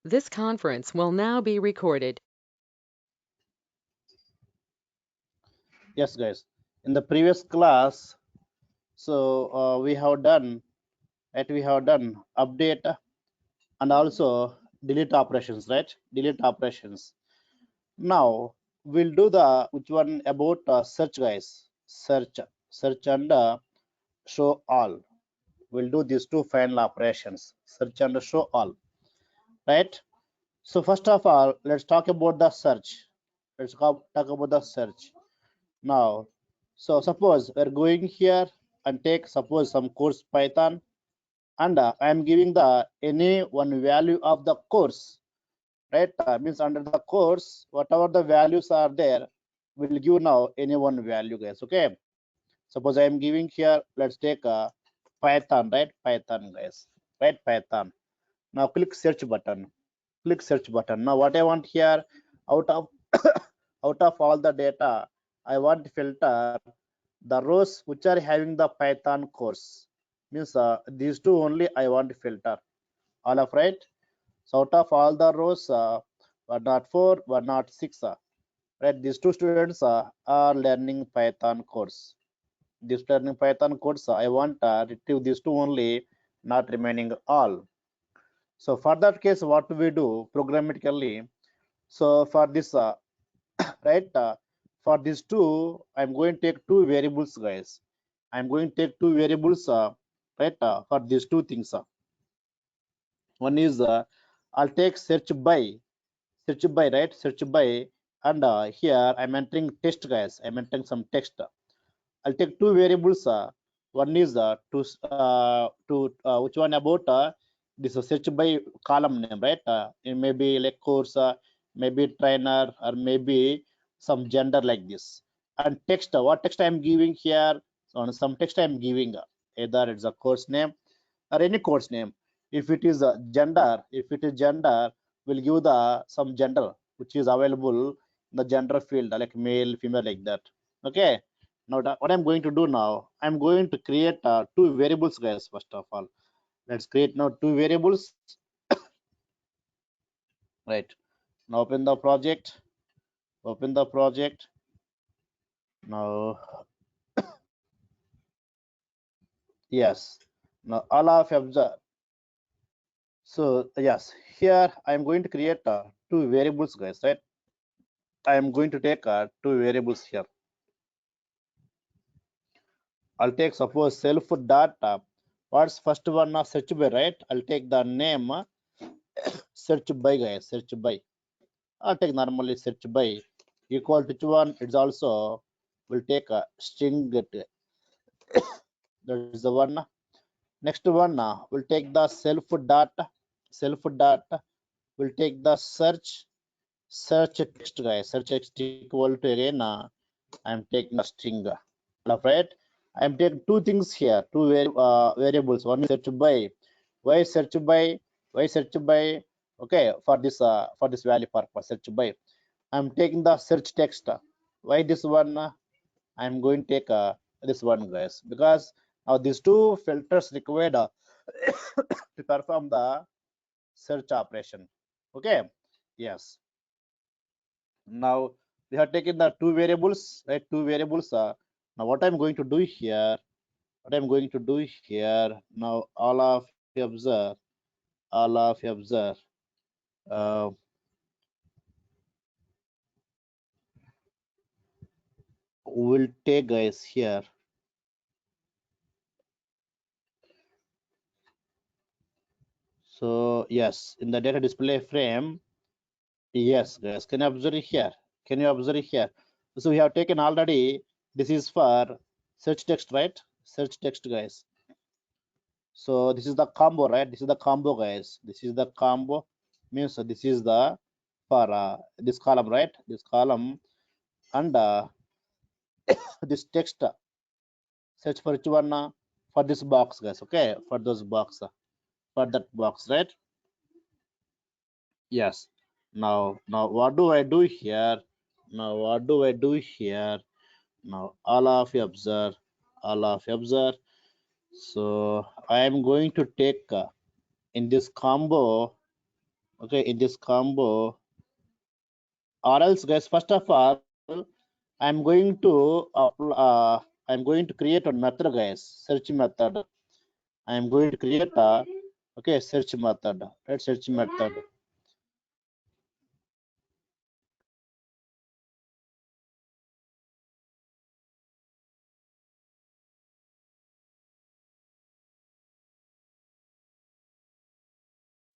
This conference will now be recorded. Yes, guys. In the previous class, we have done update and also delete operations, right? Delete operations. Now we'll do the which one about search, guys. Search and show all. We'll do these two final operations, search and show all, right? So first of all, let's talk about the search. Talk about the search. Now, so suppose we're going here and take suppose some course Python, and I am giving the any one value of the course, right? Means under the course, whatever the values are there, will give now any one value, guys. Okay. Suppose I am giving here, let's take Python, right? Python, guys, right? Python. Now click search button. Click search button. Now what I want here, out of out of all the data, I want to filter the rows which are having the Python course. Means these two only I want to filter. All of right. So out of all the rows, 104, 106, right? These two students are learning Python course. This learning Python course, I want retrieve these two only, not remaining all. So for that case, what do we do programmatically? So for this, right, for these two, I'm going to take two variables, guys. I'm going to take two variables, right, for these two things. One is I'll take search by, right, search by, and here I'm entering text, guys. I'm entering some text. I'll take two variables. One is which one about this search by column name, right? It may be like course, maybe trainer, or maybe some gender like this. And text, what text I'm giving here? On some text I'm giving either it's a course name or any course name. If it is a gender, if it is gender, we'll give the some gender which is available in the gender field, like male, female, like that. Okay. Now what I'm going to do now, I'm going to create two variables, guys. First of all, let's create now two variables. Right. Now open the project. Open the project. Now, yes. Now all of observe. So yes, here I'm going to create two variables, guys. Right. I am going to take two variables here. I'll take suppose self dot. What's first one? Search by, right? I'll take the name search by, guys. Search by. I'll take normally search by equal to one. It's also will take a string. That is the one. Next one will take the self dot. Self dot will take the search text, guys. Search text equal to again. I'm taking a string. Right? I'm taking two things here, two variables. One is search by. Why search by? Why search by? Okay, for this value purpose, search by. I'm taking the search text. Why this one? I'm going to take this one, guys, because now these two filters required to perform the search operation. Okay, yes. Now we have taken the two variables, right? Two variables. Now what I'm going to do here, now, all of you observe, all of you observe. Uh, we'll take, guys, here. So yes, in the data display frame, yes, guys, can you observe it here? Can you observe it here? So we have taken already. This is for search text, right? Search text, guys. So this is the combo, right? This is the combo, guys. This is the combo. Means this is the for this column, right? This column and this text. Search for which one? For this box, guys. Okay, for those box, for that box, right? Yes. Now, what do I do here? Now, what do I do here? Now, all of you observe. All of you observe. So, I am going to take in this combo. okay, in this combo, or else guys, first of all, I'm going to I'm going to create a method guys, search method. I'm going to create a okay search method, right? Search method.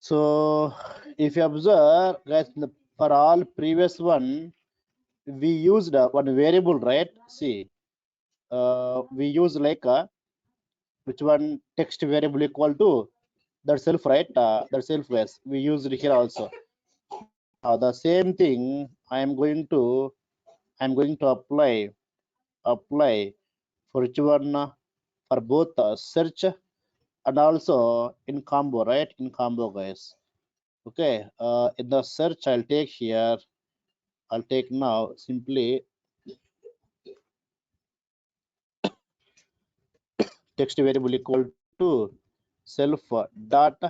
So if you observe guys, for all previous one, we used one variable, right? See, we use like which one text variable equal to that self, right? That self guys, we used it here also. The same thing I'm going to apply for which one for both search and also in combo, right? In combo guys. Okay, in the search I'll take here, I'll take now simply text variable equal to self dot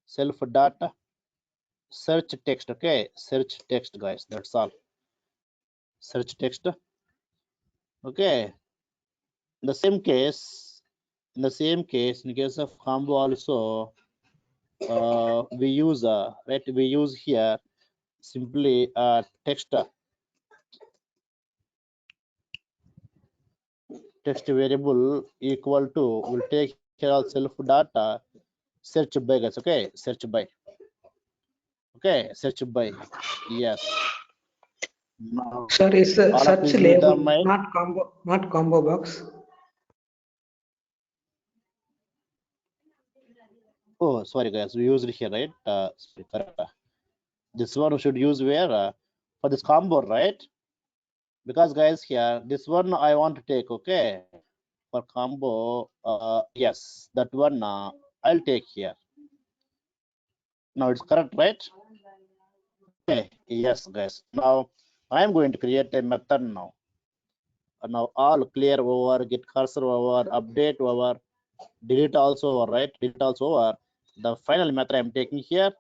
search text. Okay, search text guys, that's all. Search text. Okay, in the same case, in case of combo also, we use right, we use here simply text variable equal to, will take here all self data search by guys. Okay, search by. Okay, search by. Yes. Now Sir, is all of search you mute the label, mic. not combo box? Oh, sorry guys, we used it here, right? Sorry, correct. This one we should use where for this combo, right? Because guys here, this one I want to take. Okay, for combo, yes, that one I'll take here. Now it's correct, right? Okay, yes guys. Now I'm going to create a method now. Now all clear over, get cursor over, update over, delete also over, right? Delete also over. The final method I'm taking here.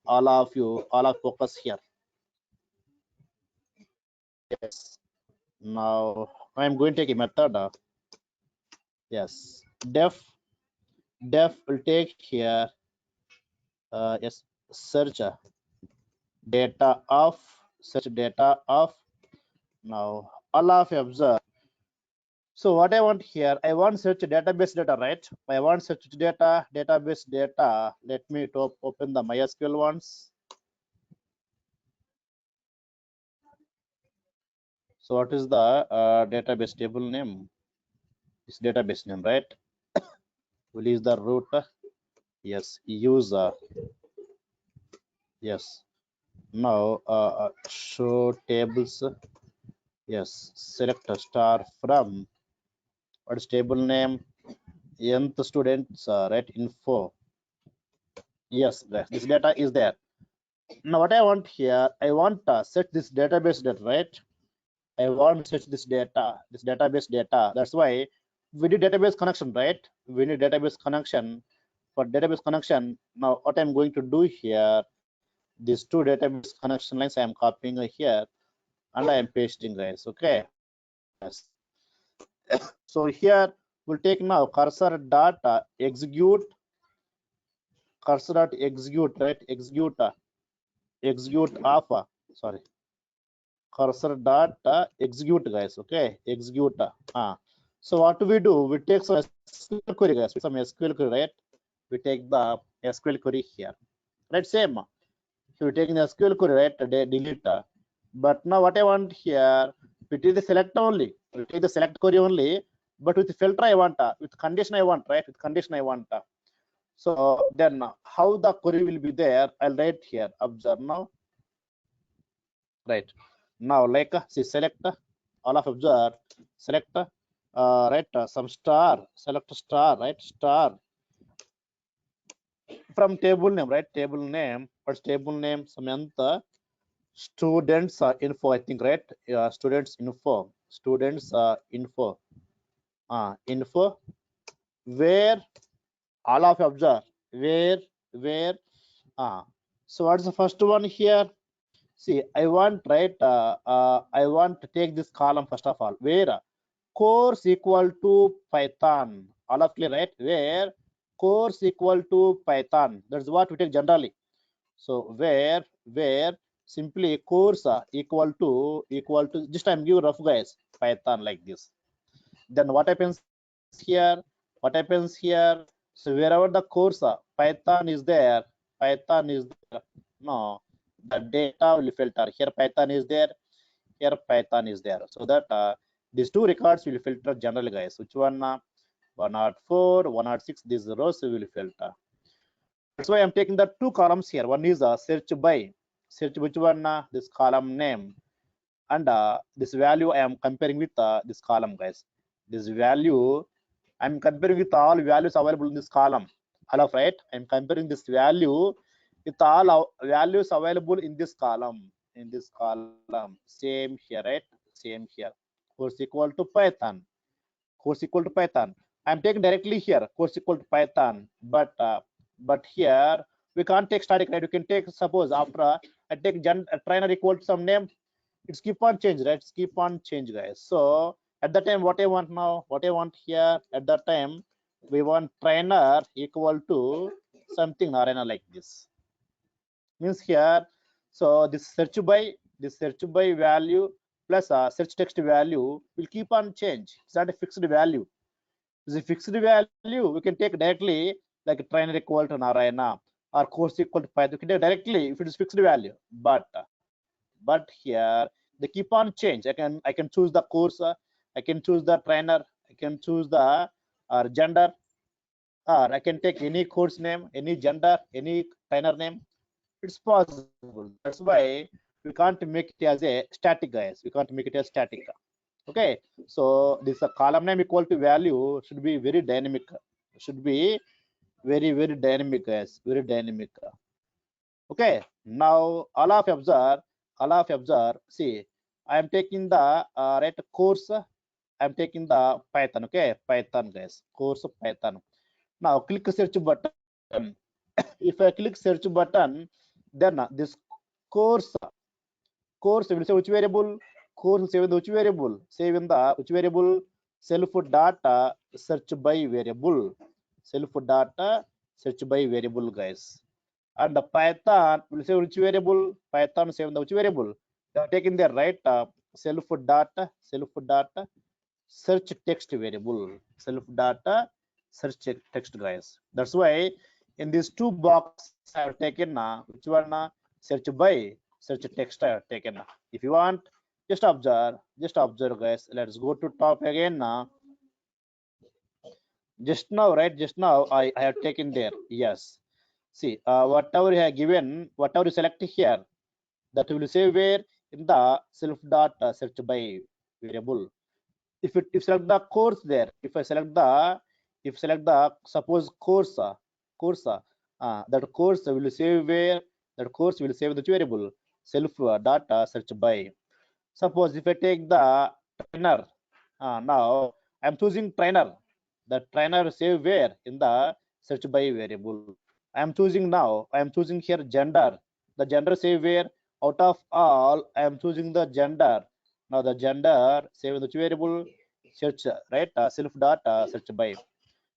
All of focus here. Yes. Now I'm going to take a method. Yes, def will take here. Yes, search data of, search data of. Now all of you observe. So what I want here, I want search database data, right? I want search data, database data. Let me open the MySQL ones. So what is the database table name? This database name, right? Will use the root. Yes, user. Yes. Now show tables. Yes, select a star from, what is table name? Nth students, right? Info. Yes, this data is there. Now what I want here, I want set this database data, right? I want to search this data, this database data. That's why we need database connection, right? We need database connection. For database connection, now what I'm going to do here, these two database connection lines I am copying here and I am pasting, guys. Okay. Yes. So here we'll take now cursor dot execute, cursor dot execute, right? Execute alpha. Sorry. Cursor dot execute, guys. Okay, execute. So what do? We take some SQL query, guys. Some SQL query, right? We take the SQL query here, right? Same. So we take the SQL query, right? Delete. But now what I want here, we take the select only. We take the select query only, but with filter I want, with condition I want, right? With condition I want. So then how the query will be there? I'll write here. Observe now. Right. Now, like see, select all of observe, select right some star, select star, right? Star from table name, right? Table name. What's table name? Samantha students info, I think, right? Students info, students info, info where all of observe, where So what's the first one here? See, I want I want to take this column first of all, where course equal to Python. All of clear, right? Where course equal to Python. That's what we take generally. So where simply course equal to just I'm giving rough guys Python like this. Then what happens here? What happens here? So wherever the course Python is there, Python is there. No, the data will filter. Here Python is there. Here Python is there. So that these two records will filter generally, guys. Which one? 104, 106. These rows will filter. That's why I'm taking the two columns here. One is search by. Search which one? This column name, and this value I am comparing with this column, guys. This value I'm comparing with all values available in this column. Hello, right? I'm comparing this value with all values available in this column. In this column, same here, right? Same here. Course equal to Python. Course equal to Python. I'm taking directly here. Course equal to Python, but here we can't take static, right? We can take, suppose after I take trainer equal to some name, it's keep on change, right? It's keep on change, guys. So at that time, what I want now, what I want here at that time, we want trainer equal to something arena like this. Means here, so this search by value plus search text value will keep on change. It's not a fixed value. It's a fixed value. We can take directly like trainer equal to Narayana or course equal to Python. We can take directly if it is fixed value. But here they keep on change. I can choose the course. I can choose the trainer. I can choose the gender, or I can take any course name, any gender, any trainer name. It's possible. That's why we can't make it as a static, guys. We can't make it as static. Okay, so this column name equal to value should be very dynamic. Should be very dynamic, guys. Very dynamic. Okay, now all of observe. See, I am taking the right course. I am taking the Python. Okay, Python, guys. Course of Python. Now click search button. If I click search button, then this course will say which variable. Course will save in the which variable. Save in the which variable. Self data search by variable. Self data search by variable, guys. And the Python will say which variable. Python save in the which variable. They are taking their right self data search text variable. Self data search text, guys. That's why in these two boxes I have taken which one search by search text I have taken. If you want, just observe, guys. Let's go to top again now. Just now, right? Just now I have taken there. Yes. See, whatever you have given, whatever you select here, that will say where in the self data search by variable. If select the course there, if select the suppose course that course will save where, that course will save the variable self data search by. Suppose if I take the trainer, now I'm choosing trainer. The trainer save where in the search by variable. I'm choosing here gender. The gender save where, out of all I'm choosing the gender. Now the gender save in the variable search, right? Self data search by.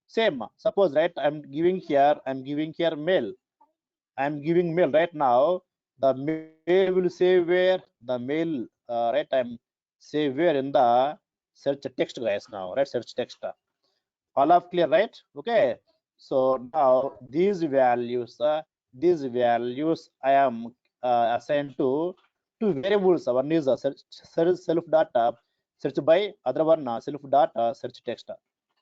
Same. Suppose, right, I'm giving here male. I'm giving male right now. The male will say where, the male, right? I'm say where in the search text, guys. Now, right? Search text. All of clear, right? Okay. So now these values I am assigned to two variables. One is search self data search by, other one self data search text.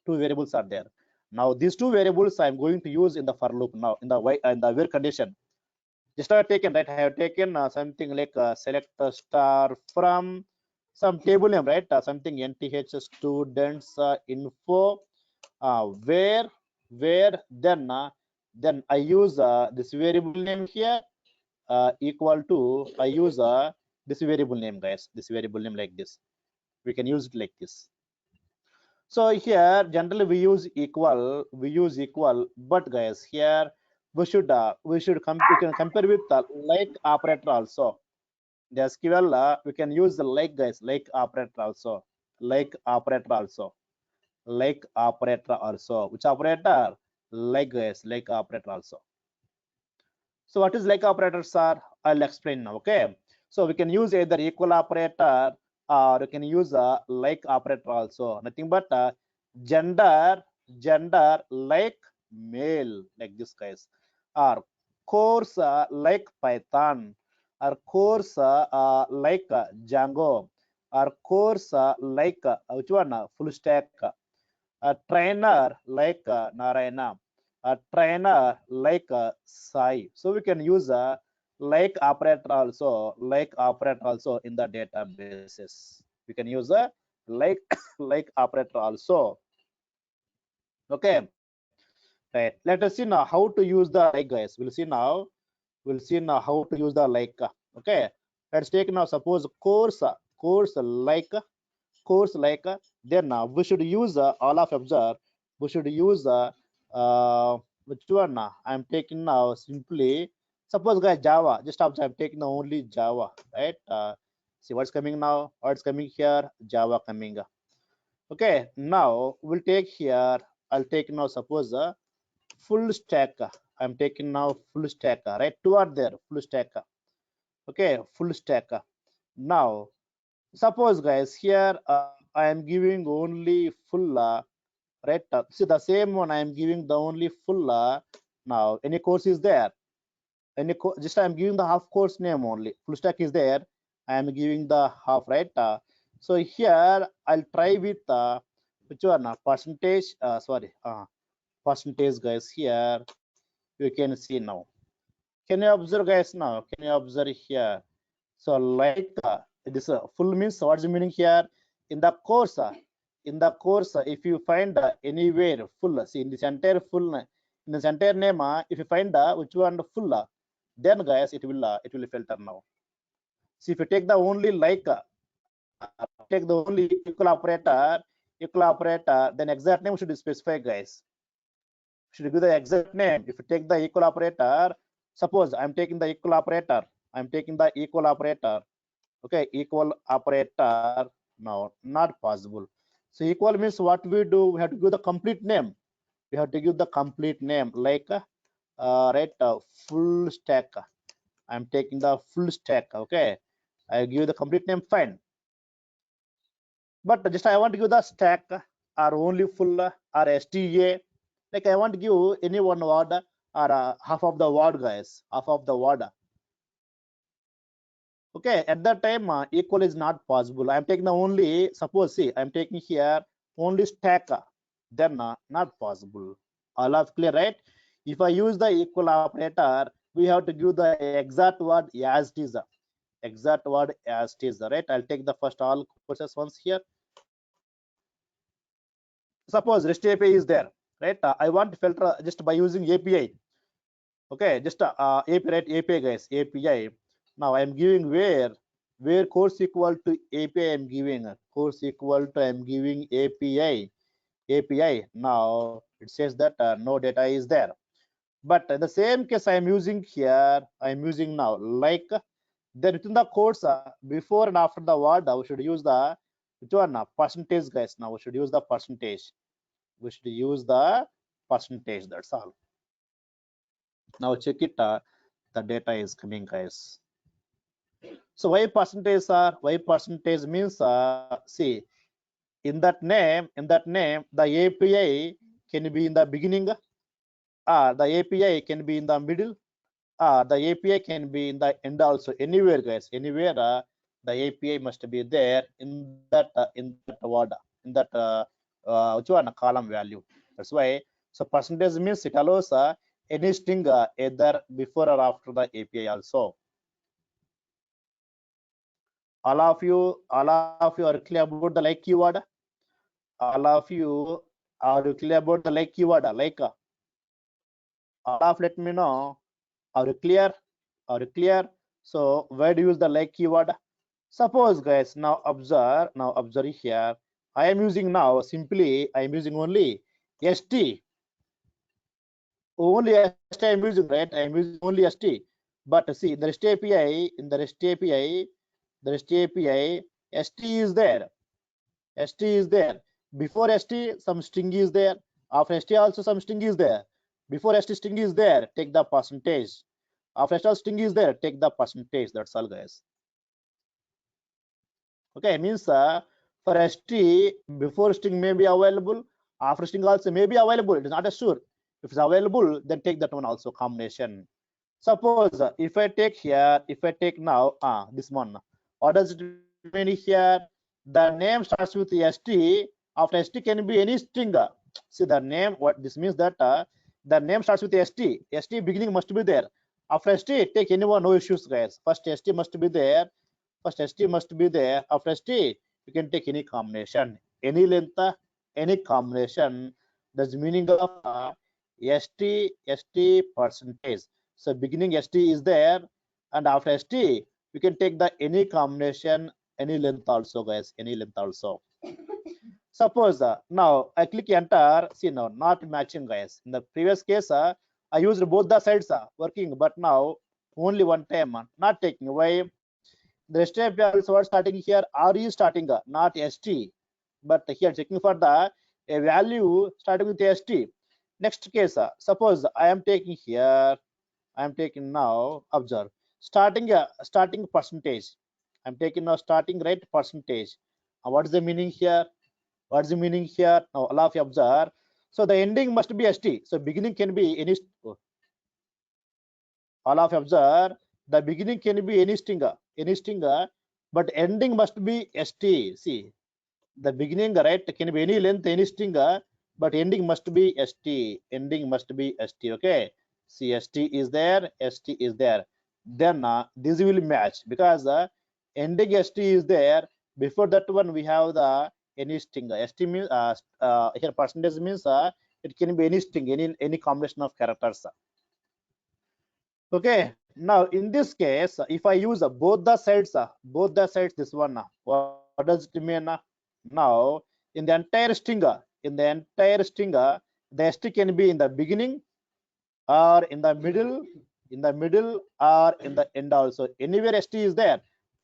Two variables are there. Now these two variables I am going to use in the for loop now in the where condition. Just I have taken, right? I have taken something like select a star from some table name, right? Something nth students info, where then I use this variable name here equal to, I use this variable name, guys. This variable name like this. We can use it like this. So here generally we use equal, but guys here we can compare with the like operator also. The SQL we can use the like, guys, like operator also, like operator also, like operator also. Which operator? Like, guys, like operator also. So what is like operators are? I'll explain now. Okay. So we can use either equal operator or we can use a like operator also. Nothing but gender like male, like this, guys, or course like Python, or course like Django, or course like which one? Full stack. A trainer like Narayana, a trainer like Sai. So we can use a like operator also in the databases. We can use a like like operator also. Okay, right. Let us see now how to use the like, guys. We'll see now how to use the like. Okay, let's take now suppose course like then we should use all of observe. We should use which one I'm taking now simply. Suppose, guys, Java. Just observe, I'm taking only Java, right? See what's coming now. What's coming here? Java coming. Okay, now we'll take here. I'll take now suppose full stack. I'm taking now full stack, right? Two are there, full stack. Okay, full stack. Now suppose, guys, here I am giving only full right. See the same one I am giving the only full now any course is there, just I am giving the half course name only, full stack is there, I am giving the half, right. So here I'll try with which one percentage, sorry, percentage, guys. Here you can see now. Can you observe, guys? Now can you observe here? So like this full means what's the meaning here? In the course, if you find anywhere full, see in this entire full, in this entire name, if you find which one full, then, guys, it will filter now. See if you take the only like, take the only equal operator, then exact name should be specified, guys. Should give the exact name. If you take the equal operator, suppose I'm taking the equal operator, okay, equal operator. Now not possible. So equal means what we do, we have to give the complete name. We have to give the complete name like right, full stack. I'm taking the full stack. Okay, I give the complete name, fine. But just I want to give the stack or only full or STA. Like I want to give any one word or half of the word, guys, half of the word. Okay, at that time equal is not possible. I'm taking the only, suppose, see, I'm taking here only stack, then not possible. All of clear, right? If I use the equal operator, we have to give the exact word as it is, right? I'll take the first all courses once here. Suppose REST API is there, right? I want to filter just by using API. Okay, just API, right? API, guys, API. Now I'm giving where course equal to API, I'm giving course equal to, I'm giving API. Now it says that no data is there, but in the same case I'm using here, I'm using now like, then within the course before and after the word we should use the which one percentage, guys. Now we should use the percentage, that's all. Now check it, the data is coming, guys. So why percentage are, why percentage means see in that name, the API can be in the beginning, the API can be in the middle, the API can be in the end also. Anywhere, guys, anywhere the API must be there in that word, in that which one column value. That's why. So percentage means it allows any string either before or after the API also. All of you are clear about the like keyword? All of you are clear about the like keyword? Like all of, let me know. Are you clear? So where do you use the like keyword? Suppose, guys, now observe here. I am using now simply, I am using only ST. only ST I'm using, right? I'm using only ST. But see, in the REST API, ST is there. ST is there. Before ST, some string is there. After ST also some string is there. Before ST string is there, take the percentage. After ST string is there, take the percentage. That's all, guys. Okay, means for ST, before string may be available, after string also may be available. It is not a sure. If it's available, then take that one also combination. Suppose if I take here, if I take now this one, what does it mean here? The name starts with ST. After ST can be any string. See the name. What this means that the name starts with ST. ST beginning must be there. After ST, take anyone, no issues, guys. First ST must be there. First ST must be there. After ST, you can take any combination, any length, any combination. That's the meaning of ST percentage. So beginning ST is there, and after ST, you can take the any combination, any length also, guys, any length also. Suppose now I click enter. See now not matching, guys. In the previous case, I used both the sides working, but now only one time not taking. Why? The REST API also starting here RE starting, not ST, but here checking for the a value starting with ST. Next case, suppose I am taking here, I am taking now, observe, starting percentage. I'm taking now starting right percentage. What is the meaning here? What's the meaning here? Now all of you observe. So the ending must be ST. So beginning can be any. All of you observe, the beginning can be any stinger, but ending must be ST. See, the beginning right can be any length, any stinger, but ending must be ST. Ending must be ST. Okay. See, ST is there, ST is there. Then this will match because ending ST is there. Before that one, we have the any stinger. ST means here percentage means it can be any string, any combination of characters. Okay, now in this case, if I use both the sides, this one, what does it mean? Now, in the entire stringer, the ST can be in the beginning or in the middle or in the end also. Anywhere ST is there,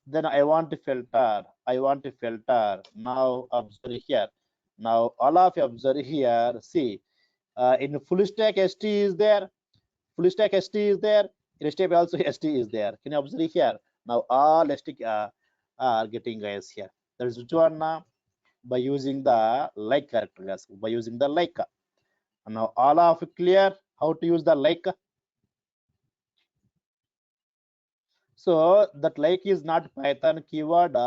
then I want to filter. Now observe here. Now all of you observe here. See, in full stack ST is there. Full stack ST is there. REST API also ST is there. Can you observe here? Now all ST are getting guys here. That is which one by using the like character, guys. By using the like. Now all of you clear how to use the like. So that like is not Python keyword.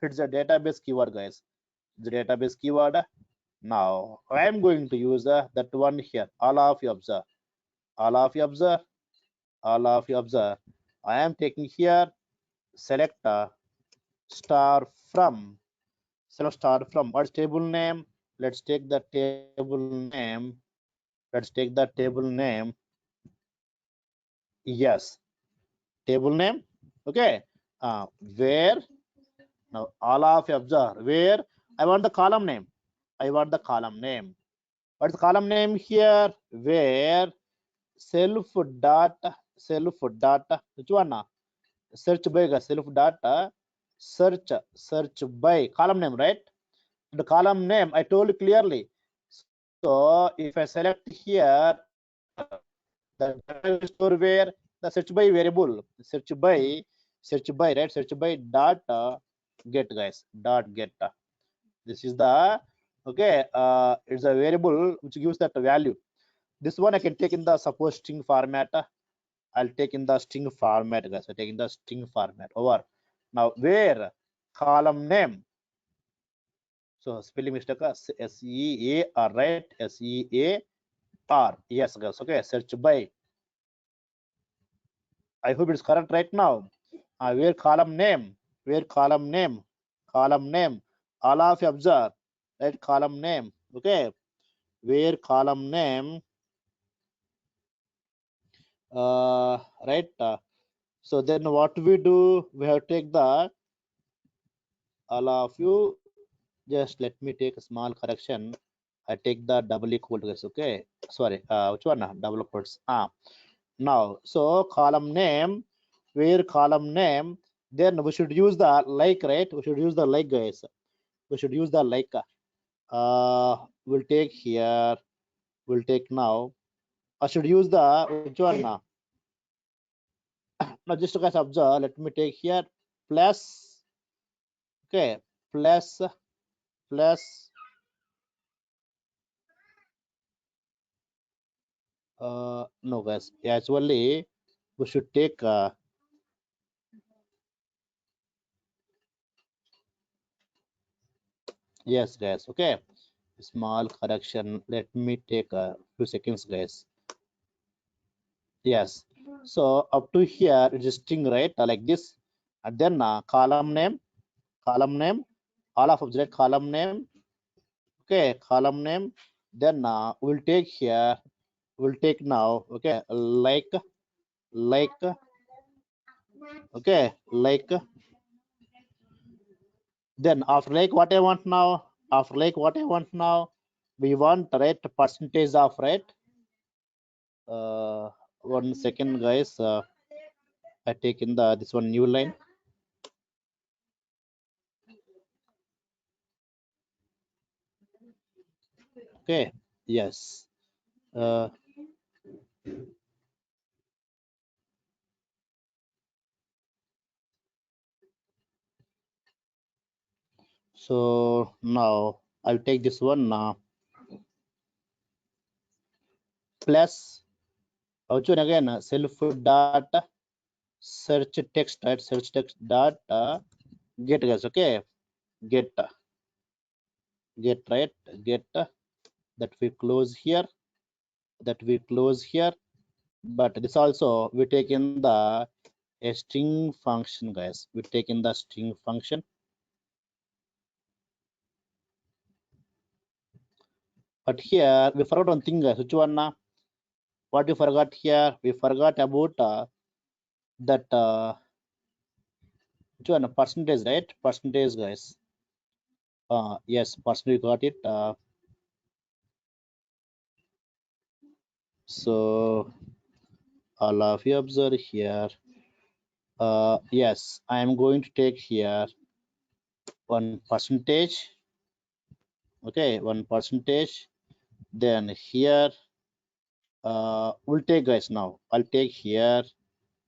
It's a database keyword, guys. The database keyword. Now I am going to use that one here. All of you observe. All of you observe. All of you observe. I am taking here select star from. Select star from. What's table name? Let's take the table name. Let's take the table name. Yes, table name. Okay. Where now all of you observe where I want the column name. I want the column name. What's the column name here? Where self data which one? Search by self data search by column name, right? The column name I told you clearly. So if I select here the store where the search by variable, search by right, search by dot get, guys, dot get. This is the okay. It's a variable which gives that value. This one I can take in the suppose string format. I'll take in the string format, guys. I take in the string format over. Now where column name. So spelling mistake SEAR, right? SEAR. Yes, guys. Okay. Search by. I hope it's correct right now. Where column name. All of you observe. Right? Column name. Okay. Where column name. Right. So then what we do? We have to take the all of you. Just let me take a small correction. I take the double equal to this. Okay, sorry, which one? Double quotes. Now, so column name, where column name, then we should use the like, right? We should use the like, guys. We should use the like. We'll take here. We'll take now. I should use the which one now? Now, just to guys observe, let me take here plus. Okay, plus plus. No, guys. Actually, we should take. Yes, guys. Okay, small correction. Let me take a few seconds, guys. Yes. So up to here it is string, right? Like this, and then column name, all of object column name. Okay, column name. Then we'll take here. We'll take now. Okay, like. Okay, like. Then after like what I want now. After like what I want now. We want right percentage of right. 1 second, guys. I take in the this one new line. Okay. Yes. So now I'll take this one plus which one again self dot search text, right? Search text dot get, guys. Okay, get right, get that we close here, but this also we take in the a string function, guys. We take in the string function. But here we forgot one thing, guys. Which one? What we forgot here? We forgot about that which one? Percentage, right? Percentage, guys. Yes, percentage, got it. So all of you observe here. Yes, I am going to take here 1%. Okay, 1%. Then here we'll take, guys. Now I'll take here.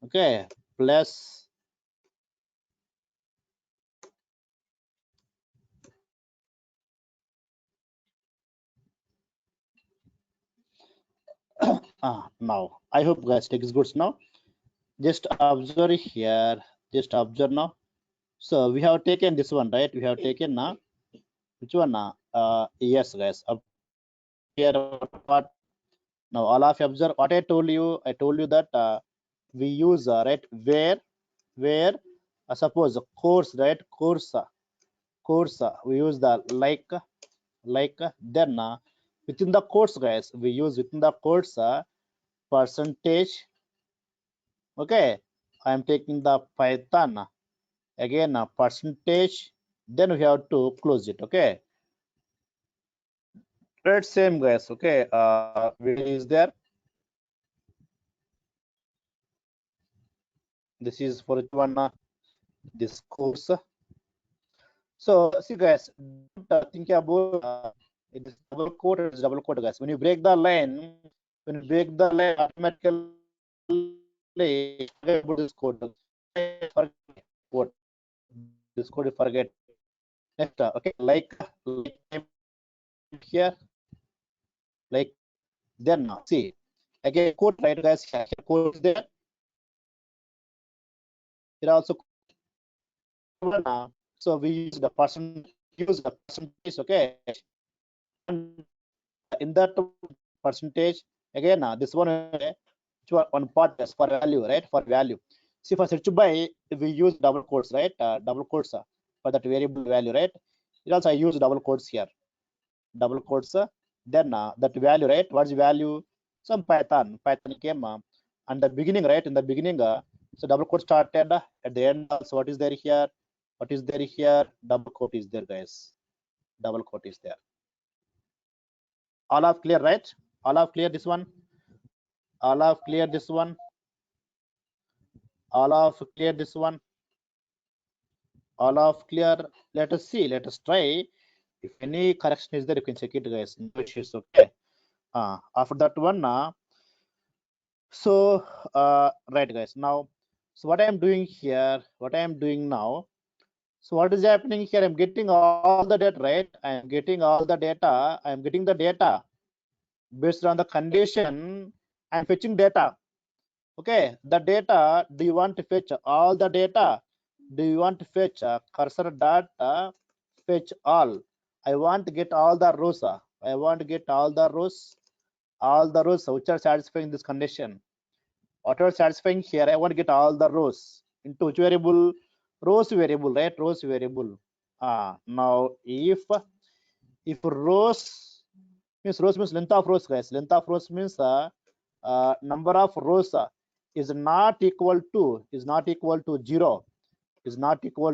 Okay, plus now I hope, guys, take is good now. Just observe here. Just observe now. So we have taken this one, right? We have taken now. Which one now? Yes, guys. Up here, what now? All of you observe what I told you. I told you that we use right where suppose course, right? Course we use the like then within the course, guys, we use within the course percentage. Okay, I am taking the Python again percentage, then we have to close it. Okay, right, same, guys. Okay, where is there? This is for one this course. So see, guys, think about it is double quote. It is double quote, guys. When you break the line, automatically forget about this code. Forget what this code you forget. Next, okay, like here, like then see again code, right, guys? Here code is there. Here also so we use the percentage. Okay, and in that percentage again this one part is for value, right? For value. See, for search by we use double quotes, right? Double quotes for that variable value, right? It also I use double quotes here. Double quotes. Then that value, right? What's the value? Some Python came and the beginning, right? In the beginning, so double quote started at the end. So what is there here? What is there here? Double quote is there, guys. Double quote is there. All of clear, right? All of clear this one. All of clear this one. All of clear this one. All of clear. Let us see. Let us try. If any correction is there, you can check it, guys. No issues. Okay. After that one, so right, guys. Now, so what I am doing here, what I am doing now. So what is happening here? I'm getting all the data, right? I am getting all the data. I am getting the data based on the condition. I'm fetching data. Okay, the data. Do you want to fetch all the data? Do you want to fetch cursor data? Fetch all. I want to get all the rows. I want to get all the rows which are satisfying this condition. Whatever satisfying here, I want to get all the rows into which variable? Rows variable, right? Rows variable. Now if rows means length of rows, guys. Length of rows means number of rows is not equal to 0. Is not equal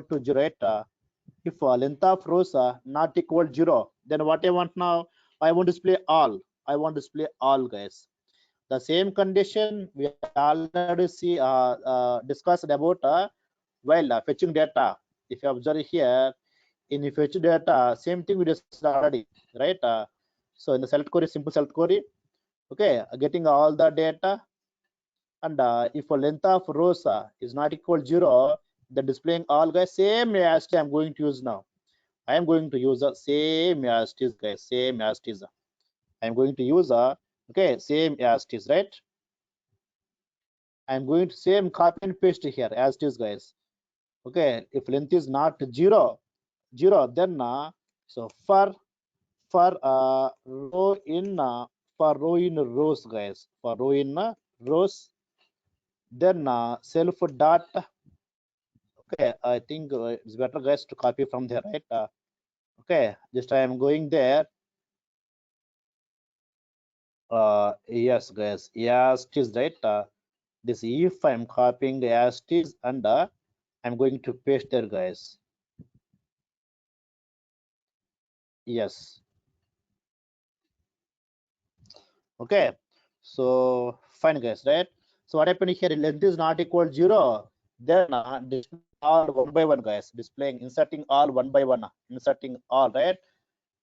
to 0, right? If length of rows not equal 0, then what I want now? I want to display all. I want to display all, guys. The same condition we already see discussed about while fetching data. If you observe here, in fetch data, same thing we discussed already, right? So in the select query, simple select query, okay, getting all the data, and if a length of rows is not equal 0, the displaying all, guys. Same as I'm going to use now. I am going to use the same as it is, guys. Same as it is. I am going to use okay, same as it is, right? I'm going to same copy and paste here as it is, guys. Okay, if length is not 0, then so for row in rows, guys, for row in rows, then self dot. Okay, I think it's better, guys, to copy from there, right? Okay, just I am going there. Yes, guys, yes, it is, right? This if I'm copying as it is, and I'm going to paste there, guys. Yes. Okay, so fine, guys, right? So what happened here? Length is not equal 0, then display all one by one, guys. Displaying, inserting all one by one, inserting all, right?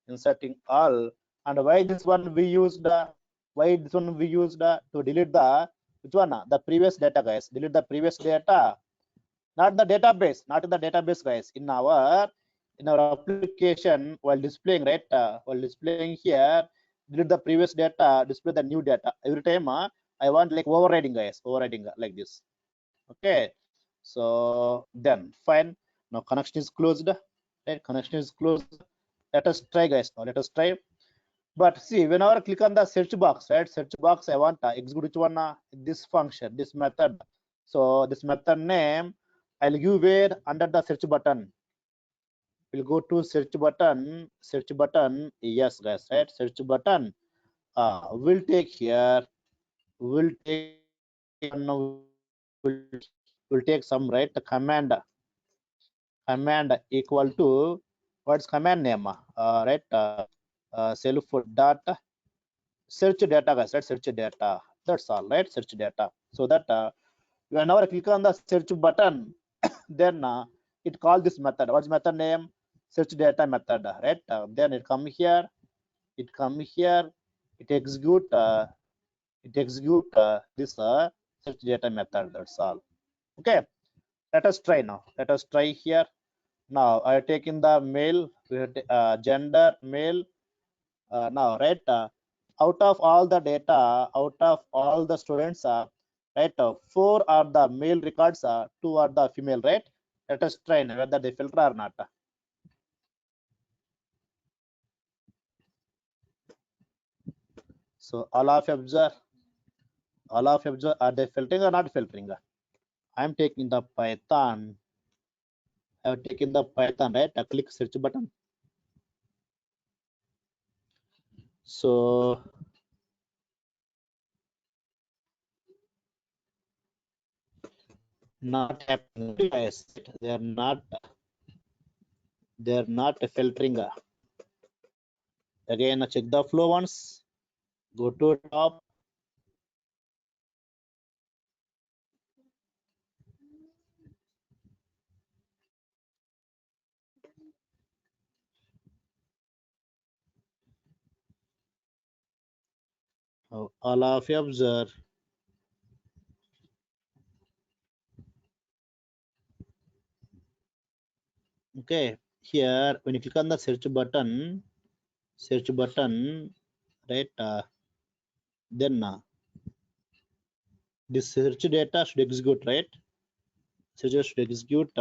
Inserting all. And why this one we used? Why this one we used to delete the which one? The previous data, guys. Delete the previous data, not the database, not in the database, guys. In our application, while displaying, right? While displaying here, delete the previous data, display the new data. Every time I want like overriding, guys, overriding like this. Okay, so then fine. Now connection is closed, right? Connection is closed. Let us try, guys. Now let us try. But see, whenever I click on the search box, right? Search box, I want to execute which one? This function, this method. So this method name, I'll give where under the search button. We'll go to search button. Search button. Yes, guys, right? Search button. We'll take here. We'll take we'll take some, right? The command equal to what's command name? Right? Self data search data, guys, right? Search data, that's all, right? Search data, so that whenever I click on the search button, then it call this method. What's method name? Search data method, right? Then it come here, it execute this search data method, that's all. Okay, let us try now. Let us try here. Now I take in the male, gender male. Now, right, out of all the data, out of all the students, right, 4 are the male records, 2 are the female, right? Let us try whether they filter or not. So all of you observe, are they filtering or not filtering? I am taking the Python. I have taken the Python, right? I click search button. So not happening, guys. They are not filtering. Again, check the flow once. Go to top. All of you observe. Okay, here when you click on the search button, right? Then this search data should execute, right? Search should execute.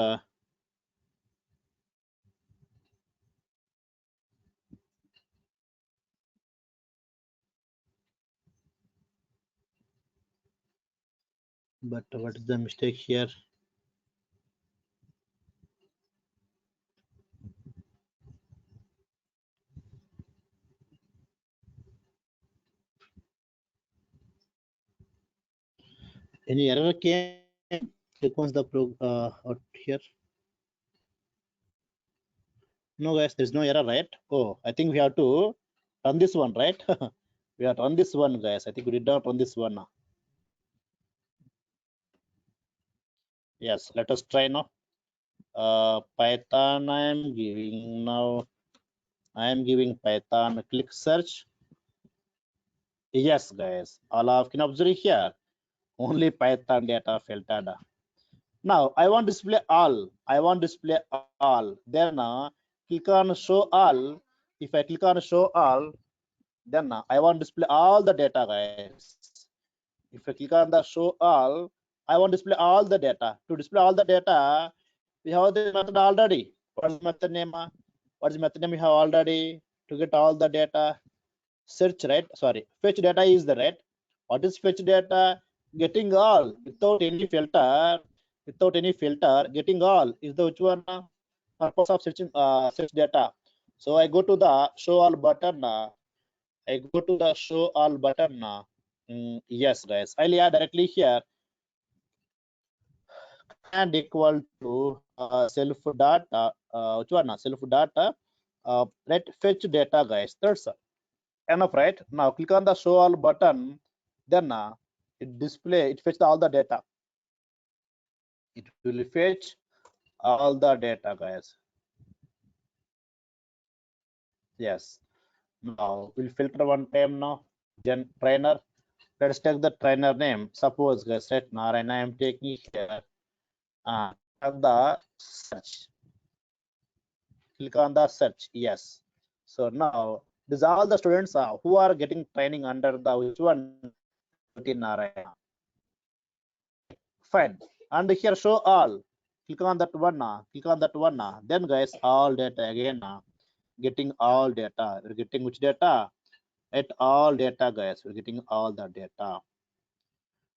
But what is the mistake here? Any error came? Click on the out here. No, guys, there's no error, right? Oh, I think we have to run this one, right? We have to run this one, guys. I think we did not run this one. Yes, let us try now. Python, I am giving now. I am giving Python. Click search. Yes, guys. All of you can observe here. Only Python data filtered. Now I want display all. I want display all. Then click on show all. If I click on show all, then I want display all the data, guys. If I click on the show all, I want display all the data. To display all the data, we have the method already. What is the method name? What is the method name we have already to get all the data? Search, right? Sorry, fetch data is the right. What is fetch data? Getting all without any filter. Without any filter, getting all is the which one? Purpose of searching search data. So I go to the show all button. I go to the show all button. Yes, guys. I'll add directly here and equal to self data. Which one? Self data. Right, fetch data, guys. That's enough, right? Now click on the show all button. Then it fetch all the data. It will fetch all the data, guys. Yes. Now we'll filter one time now. Gen trainer. Let's take the trainer name. Suppose, guys, right now, and I am taking here. The search. Click on the search. Yes. So now these are all the students who are getting training under the which one in Narayana. Fine. And here show all. Click on that one. Click on that one. Then, guys, all data again. Getting all data. We're getting which data? At all data, guys. We're getting all the data.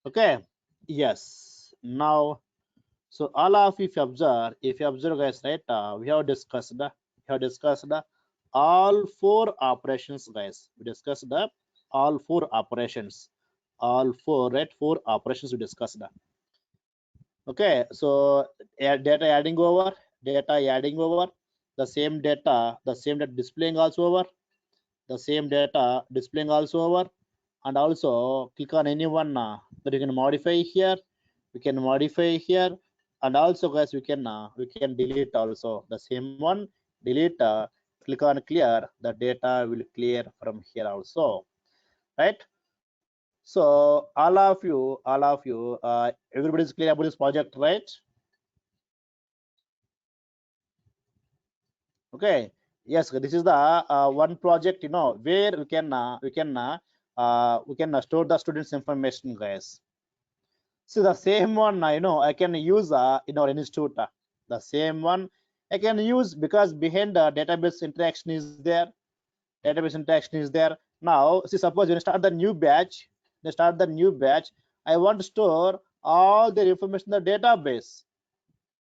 Okay. Yes. Now, so all of if you observe, guys, right? We have discussed all four operations, guys. We discussed the all four operations. All four, right? Four operations we discussed. Okay, so data adding over, the same data displaying also over, the same data displaying also over, and also click on any one that you can modify here. We can modify here, and also, guys, we can delete also the same one. Delete. Click on clear. The data will clear from here also, right? So all of you, everybody is clear about this project, right? Okay. Yes, this is the one project, where we can store the students information, guys. So the same one, I can use in our institute. The same one I can use because behind the database interaction is there. Now, see, suppose when you start the new batch, I want to store all the information in the database.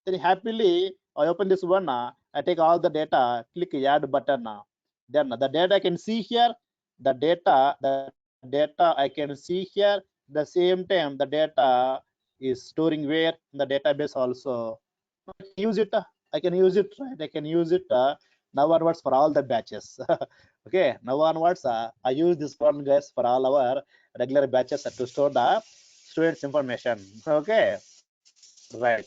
Then happily I open this one. I take all the data, click add button. Then the data I can see here. The data I can see here. The same time the data is storing where in the database also. I can use it. I can use it, right? I can use it now onwards for all the batches. Okay, now onwards I use this one, guys, for all our regular batches to store the students information. Okay, right.